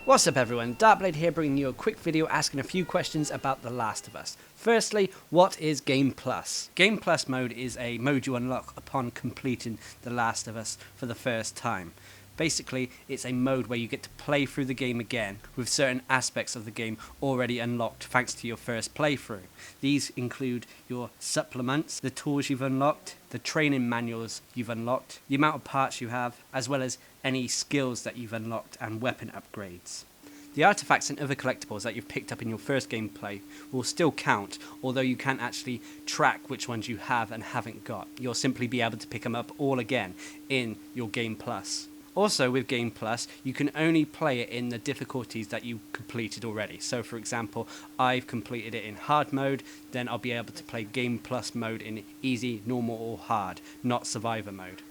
What's up everyone, Darcblade here bringing you a quick video asking a few questions about The Last of Us. Firstly, what is Game Plus? Game Plus mode is a mode you unlock upon completing The Last of Us for the first time. Basically, it's a mode where you get to play through the game again with certain aspects of the game already unlocked thanks to your first playthrough. These include your supplements, the tools you've unlocked, the training manuals you've unlocked, the amount of parts you have, as well as any skills that you've unlocked and weapon upgrades. The artifacts and other collectibles that you've picked up in your first gameplay will still count, although you can't actually track which ones you have and haven't got. You'll simply be able to pick them up all again in your Game Plus. Also with Game Plus, you can only play it in the difficulties that you completed already. So for example, I've completed it in hard mode, then I'll be able to play Game Plus mode in easy, normal or hard, not survivor mode.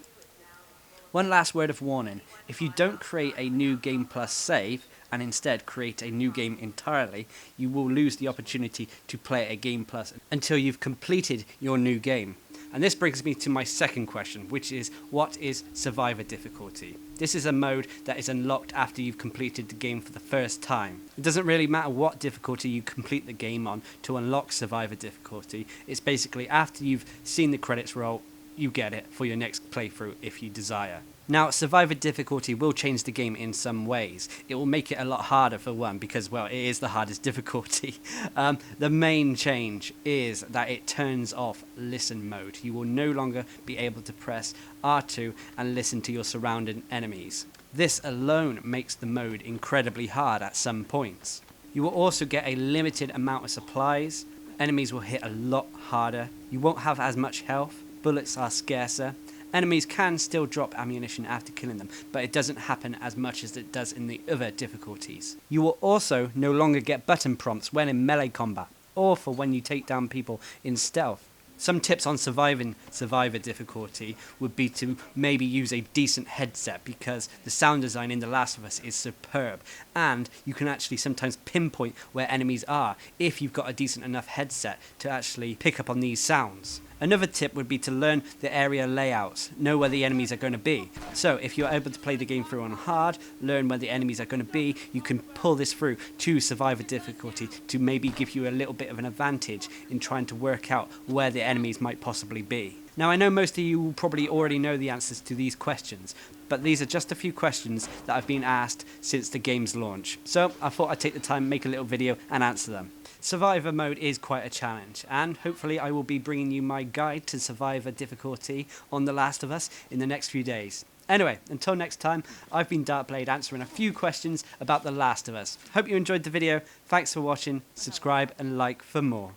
One last word of warning, if you don't create a new Game Plus save and instead create a new game entirely, you will lose the opportunity to play a Game Plus until you've completed your new game. And this brings me to my second question, which is, what is survivor difficulty? This is a mode that is unlocked after you've completed the game for the first time. It doesn't really matter what difficulty you complete the game on to unlock survivor difficulty. It's basically after you've seen the credits roll, you get it for your next playthrough if you desire. Now, survivor difficulty will change the game in some ways. It will make it a lot harder for one because, well, it is the hardest difficulty. The main change is that it turns off listen mode. You will no longer be able to press R2 and listen to your surrounding enemies. This alone makes the mode incredibly hard at some points. You will also get a limited amount of supplies. Enemies will hit a lot harder. You won't have as much health. Bullets are scarcer. Enemies can still drop ammunition after killing them, but it doesn't happen as much as it does in the other difficulties. You will also no longer get button prompts when in melee combat, or for when you take down people in stealth. Some tips on surviving survivor difficulty would be to maybe use a decent headset because the sound design in The Last of Us is superb, and you can actually sometimes pinpoint where enemies are if you've got a decent enough headset to actually pick up on these sounds. Another tip would be to learn the area layouts, know where the enemies are going to be. So if you're able to play the game through on hard, learn where the enemies are going to be, you can pull this through to survivor difficulty to maybe give you a little bit of an advantage in trying to work out where the enemies might possibly be. Now, I know most of you will probably already know the answers to these questions, but these are just a few questions that I've been asked since the game's launch. So I thought I'd take the time, make a little video and answer them. Survivor mode is quite a challenge, and hopefully I will be bringing you my guide to survivor difficulty on The Last of Us in the next few days. Anyway, until next time, I've been Darcblade answering a few questions about The Last of Us. Hope you enjoyed the video, thanks for watching, subscribe and like for more.